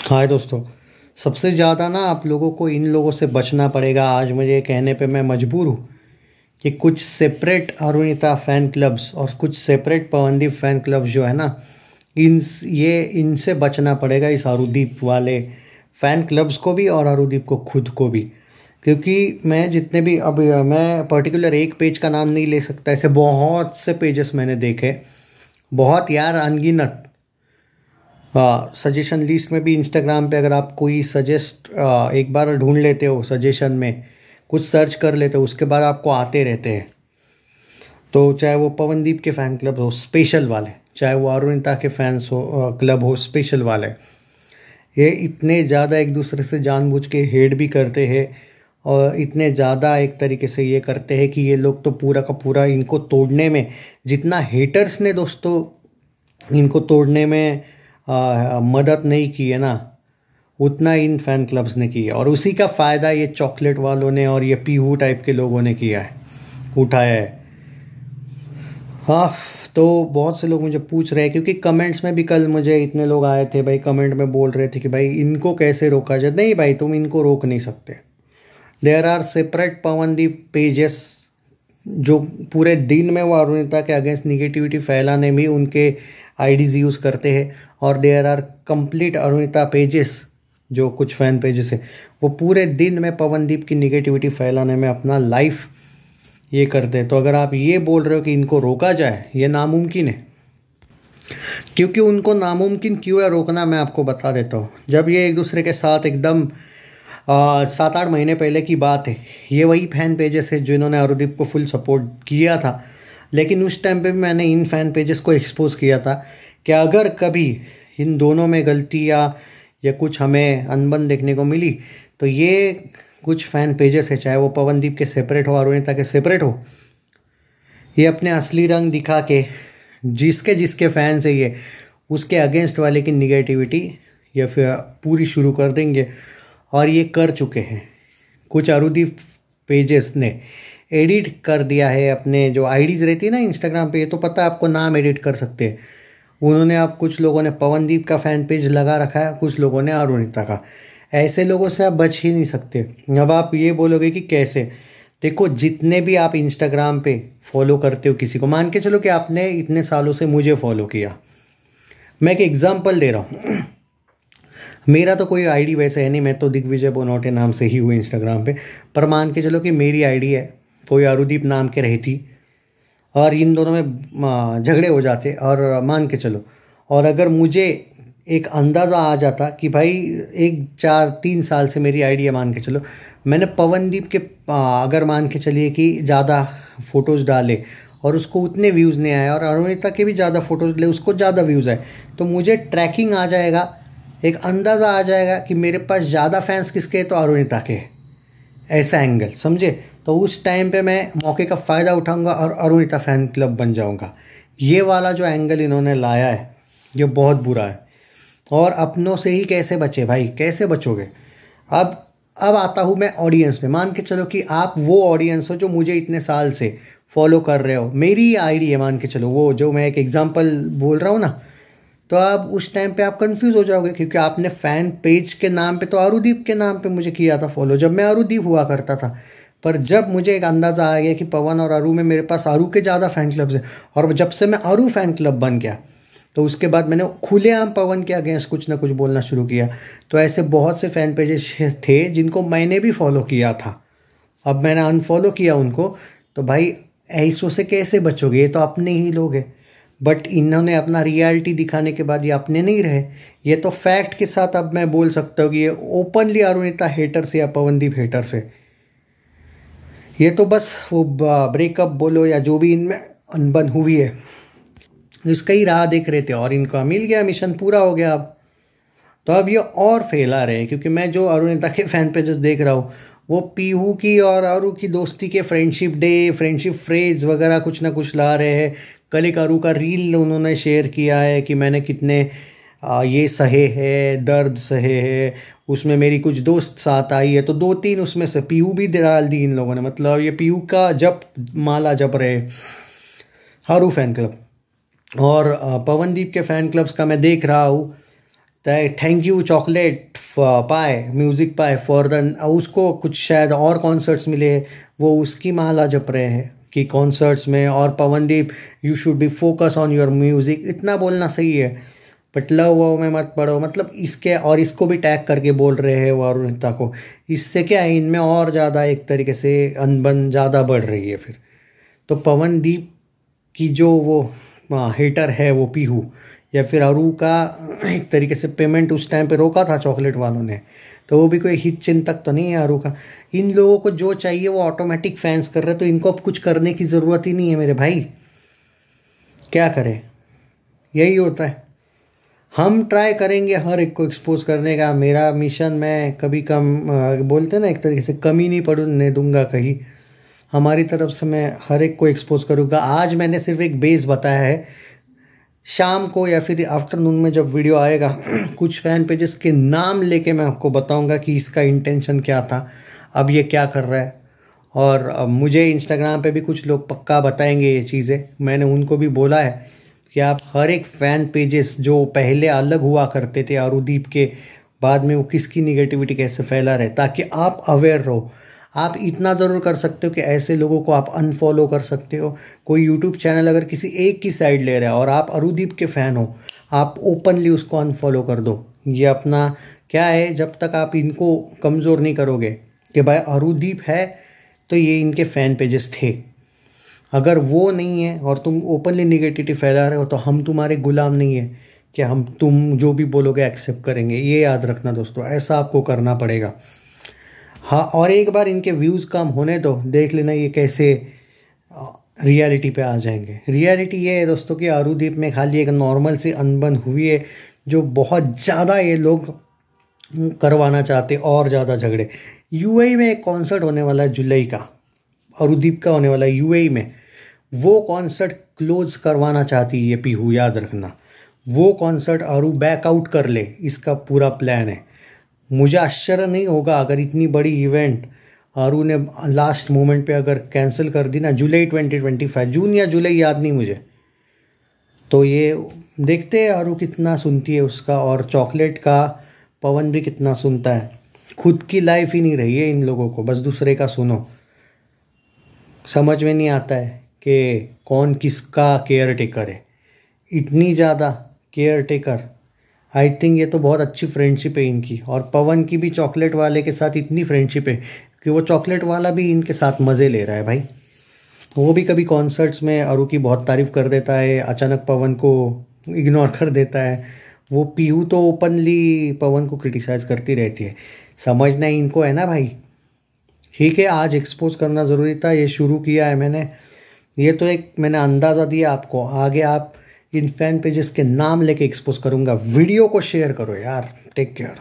हाय दोस्तों। सबसे ज़्यादा ना आप लोगों को इन लोगों से बचना पड़ेगा। आज मुझे कहने पे मैं मजबूर हूँ कि कुछ सेपरेट अरुणिता फ़ैन क्लब्स और कुछ सेपरेट पवनदीप फ़ैन क्लब्स जो है ना, इनसे बचना पड़ेगा, इस अरुदीप वाले फ़ैन क्लब्स को भी और अरुदीप को खुद को भी। क्योंकि मैं जितने भी अब मैं पर्टिकुलर एक पेज का नाम नहीं ले सकता, ऐसे बहुत से पेजेस मैंने देखे, बहुत यार, अनगिनत। हाँ, सजेशन लिस्ट में भी इंस्टाग्राम पे अगर आप कोई सजेस्ट एक बार ढूंढ लेते हो, सजेशन में कुछ सर्च कर लेते हो, उसके बाद आपको आते रहते हैं। तो चाहे वो पवनदीप के फ़ैन क्लब हो स्पेशल वाले, चाहे वो अरुणिता के फैंस हो क्लब हो स्पेशल वाले, ये इतने ज़्यादा एक दूसरे से जानबूझ के हेट भी करते हैं और इतने ज़्यादा एक तरीके से ये करते हैं कि ये लोग तो पूरा का पूरा इनको तोड़ने में, जितना हेटर्स ने दोस्तों इनको तोड़ने में मदद नहीं की है ना, उतना इन फैन क्लब्स ने की है। और उसी का फ़ायदा ये चॉकलेट वालों ने और ये पीहू टाइप के लोगों ने किया है, उठाया है। हाँ, तो बहुत से लोग मुझे पूछ रहे हैं, क्योंकि कमेंट्स में भी कल मुझे इतने लोग आए थे भाई, कमेंट में बोल रहे थे कि भाई इनको कैसे रोका जाए। नहीं भाई, तुम इनको रोक नहीं सकते। There are separate Pawandeep pages जो पूरे दिन में वो अरुणिता के अगेंस्ट निगेटिविटी फैलाने में उनके आईडीज़ यूज़ करते हैं। और there are complete Arunita pages, जो कुछ फ़ैन पेजेस हैं, वो पूरे दिन में पवनदीप की निगेटिविटी फैलाने में अपना लाइफ ये करते हैं। तो अगर आप ये बोल रहे हो कि इनको रोका जाए, ये नामुमकिन है। क्योंकि उनको नामुमकिन क्यों है रोकना, मैं आपको बता देता हूँ। जब ये एक दूसरे के साथ एकदम 7-8 महीने पहले की बात है, ये वही फ़ैन पेजेस है जिन्होंने अरुदीप को फुल सपोर्ट किया था। लेकिन उस टाइम पे भी मैंने इन फ़ैन पेजेस को एक्सपोज़ किया था कि अगर कभी इन दोनों में गलती या कुछ हमें अनबन देखने को मिली, तो ये कुछ फ़ैन पेजेस है, चाहे वो पवनदीप के सेपरेट हो, अरुणिता के सेपरेट हो, ये अपने असली रंग दिखा के जिसके जिसके फैंस है ये, उसके अगेंस्ट वाले की निगेटिविटी या फिर पूरी शुरू कर देंगे। और ये कर चुके हैं। कुछ अरुदीप पेजेस ने एडिट कर दिया है अपने जो आईडीज़ रहती है ना इंस्टाग्राम पे, ये तो पता है आपको, नाम एडिट कर सकते हैं उन्होंने। अब कुछ लोगों ने पवनदीप का फ़ैन पेज लगा रखा है, कुछ लोगों ने अरुणिता का। ऐसे लोगों से आप बच ही नहीं सकते। अब आप ये बोलोगे कि कैसे, देखो, जितने भी आप इंस्टाग्राम पे फॉलो करते हो किसी को, मान के चलो कि आपने इतने सालों से मुझे फॉलो किया, मैं एक एग्जांपल दे रहा हूँ। मेरा तो कोई आईडी वैसे है नहीं, मैं तो दिग्विजय बोनोटे नाम से ही हूँ इंस्टाग्राम पे। पर मान के चलो कि मेरी आईडी है, कोई अरुदीप नाम के रहती, और इन दोनों में झगड़े हो जाते, और मान के चलो, और अगर मुझे एक अंदाज़ा आ जाता कि भाई 1-4-3 साल से मेरी आईडी है, मान के चलो मैंने पवनदीप के अगर मान के चलिए कि ज़्यादा फ़ोटोज़ डाले और उसको उतने व्यूज़ नहीं आए, और अरुणिता के भी ज़्यादा फ़ोटोज़ ले उसको ज़्यादा व्यूज़ आए, तो मुझे ट्रैकिंग आ जाएगा, एक अंदाज़ा आ जाएगा कि मेरे पास ज़्यादा फैंस किसके हैं, तो अरुणिता के हैं। ऐसा एंगल समझे। तो उस टाइम पे मैं मौके का फ़ायदा उठाऊंगा और अरुणिता फ़ैन क्लब बन जाऊंगा। ये वाला जो एंगल इन्होंने लाया है, ये बहुत बुरा है। और अपनों से ही कैसे बचे भाई, कैसे बचोगे। अब आता हूँ मैं ऑडियंस पे। मान के चलो कि आप वो ऑडियंस हो जो मुझे इतने साल से फॉलो कर रहे हो, मेरी आईडी है, मान के चलो, वो जो मैं एक एग्जांपल बोल रहा हूँ ना, तो आप उस टाइम पे आप कंफ्यूज हो जाओगे, क्योंकि आपने फ़ैन पेज के नाम पे तो अरुदीप के नाम पे मुझे किया था फॉलो, जब मैं अरुदीप हुआ करता था। पर जब मुझे एक अंदाज़ा आ गया कि पवन और अरु में मेरे पास अरु के ज़्यादा फ़ैन क्लब्स हैं, और जब से मैं अरु फ़ैन क्लब बन गया, तो उसके बाद मैंने खुलेआम पवन के अगेंस्ट कुछ ना कुछ बोलना शुरू किया। तो ऐसे बहुत से फ़ैन पेजेस थे जिनको मैंने भी फॉलो किया था, अब मैंने अनफॉलो किया उनको। तो भाई ऐसों से कैसे बचोगे, ये तो अपने ही लोग हैं। बट इन्होंने अपना रियलिटी दिखाने के बाद ये अपने नहीं रहे। ये तो फैक्ट के साथ अब मैं बोल सकता हूँ कि ये ओपनली अरुणिता हेटर से या पवनदीप हेटर से, ये तो बस वो ब्रेकअप बोलो या जो भी इनमें अनबन हुई है, इसका ही राह देख रहे थे, और इनका मिल गया, मिशन पूरा हो गया। अब तो अब ये और फैला रहे हैं, क्योंकि मैं जो अरुणिता के फ़ैन पेजेस देख रहा हूँ, वो पीहू की और अरु की दोस्ती के फ्रेंडशिप डे, फ्रेंडशिप फ्रेज वगैरह कुछ ना कुछ ला रहे हैं। कल एक अरु का रील उन्होंने शेयर किया है कि मैंने कितने ये सहे है, दर्द सहे है, उसमें मेरी कुछ दोस्त साथ आई है, तो 2-3 उसमें से पीहू भी डाल दी इन लोगों ने। मतलब ये पीहू का जप माला जप रहे अरु फैन क्लब। और पवनदीप के फ़ैन क्लब्स का मैं देख रहा हूँ थैंक यू चॉकलेट पाए म्यूज़िक पाए फॉर द, उसको कुछ शायद और कॉन्सर्ट्स मिले, वो उसकी माला जप रहे हैं कि कॉन्सर्ट्स में। और Pawandeep you should be focus on your music, इतना बोलना सही है, बट लव वो में मत पड़ो, मतलब इसके। और इसको भी टैग करके बोल रहे हैं वो अरुणिता को। इससे क्या है, इनमें और ज़्यादा एक तरीके से अनबन ज़्यादा बढ़ रही है फिर। तो पवनदीप की जो वो हेटर है वो पीहू, या फिर अरू का एक तरीके से पेमेंट उस टाइम पे रोका था चॉकलेट वालों ने, तो वो भी कोई हित चिंतक तो नहीं है अरू का। इन लोगों को जो चाहिए वो ऑटोमेटिक फैंस कर रहे हैं, तो इनको अब कुछ करने की ज़रूरत ही नहीं है मेरे भाई। क्या करें, यही होता है। हम ट्राई करेंगे हर एक को एक्सपोज करने का, मेरा मिशन, मैं कभी कम बोलते ना एक तरीके से कमी नहीं पड़ने दूंगा कहीं। हमारी तरफ से मैं हर एक को एक्सपोज करूँगा। आज मैंने सिर्फ एक बेस बताया है, शाम को या फिर आफ्टरनून में जब वीडियो आएगा कुछ फ़ैन पेजेस के नाम लेके मैं आपको बताऊंगा कि इसका इंटेंशन क्या था, अब ये क्या कर रहा है। और अब मुझे इंस्टाग्राम पे भी कुछ लोग पक्का बताएंगे ये चीज़ें। मैंने उनको भी बोला है कि आप हर एक फ़ैन पेजेस जो पहले अलग हुआ करते थे अरुदीप के, बाद में वो किसकी निगेटिविटी कैसे फैला रहे, ताकि आप अवेयर रहो। आप इतना ज़रूर कर सकते हो कि ऐसे लोगों को आप अनफॉलो कर सकते हो। कोई यूट्यूब चैनल अगर किसी एक की साइड ले रहा है और आप अरुदीप के फ़ैन हो, आप ओपनली उसको अनफॉलो कर दो। ये अपना क्या है, जब तक आप इनको कमज़ोर नहीं करोगे कि भाई अरुदीप है तो ये इनके फ़ैन पेजेस थे, अगर वो नहीं है और तुम ओपनली निगेटिविटी फैला रहे हो तो हम तुम्हारे गुलाम नहीं है कि हम तुम जो भी बोलोगे एक्सेप्ट करेंगे। ये याद रखना दोस्तों, ऐसा आपको करना पड़ेगा। हाँ, और एक बार इनके व्यूज़ कम होने दो, देख लेना ये कैसे रियलिटी पे आ जाएंगे। रियलिटी ये है दोस्तों कि अरुदीप में खाली एक नॉर्मल सी अनबन हुई है, जो बहुत ज़्यादा ये लोग करवाना चाहते और ज़्यादा झगड़े। यूएई में एक कॉन्सर्ट होने वाला है जुलाई का, अरुदीप का होने वाला है यूएई में। वो कॉन्सर्ट क्लोज करवाना चाहती है ये पीहू, याद रखना। वो कॉन्सर्ट अरू बैकआउट कर ले, इसका पूरा प्लान है। मुझे आश्चर्य नहीं होगा अगर इतनी बड़ी इवेंट अरू ने लास्ट मोमेंट पे अगर कैंसिल कर दी ना, जुलाई 2025, जून या जुलाई याद नहीं मुझे। तो ये देखते हैं अरू कितना सुनती है उसका, और चॉकलेट का पवन भी कितना सुनता है। खुद की लाइफ ही नहीं रही है इन लोगों को, बस दूसरे का सुनो। समझ में नहीं आता है कि कौन किसका केयर टेकर है, इतनी ज़्यादा केयर टेकर। आई थिंक ये तो बहुत अच्छी फ्रेंडशिप है इनकी, और पवन की भी चॉकलेट वाले के साथ इतनी फ्रेंडशिप है कि वो चॉकलेट वाला भी इनके साथ मज़े ले रहा है भाई। वो भी कभी कॉन्सर्ट्स में अरू की बहुत तारीफ़ कर देता है, अचानक पवन को इग्नोर कर देता है। वो पीहू तो ओपनली पवन को क्रिटिसाइज़ करती रहती है। समझना इनको है ना भाई। ठीक है, आज एक्सपोज करना ज़रूरी था, ये शुरू किया है मैंने। ये तो एक मैंने अंदाज़ा दिया आपको, आगे आप इन फैन पेजेस के नाम लेके एक्सपोज करूँगा। वीडियो को शेयर करो यार। Take care.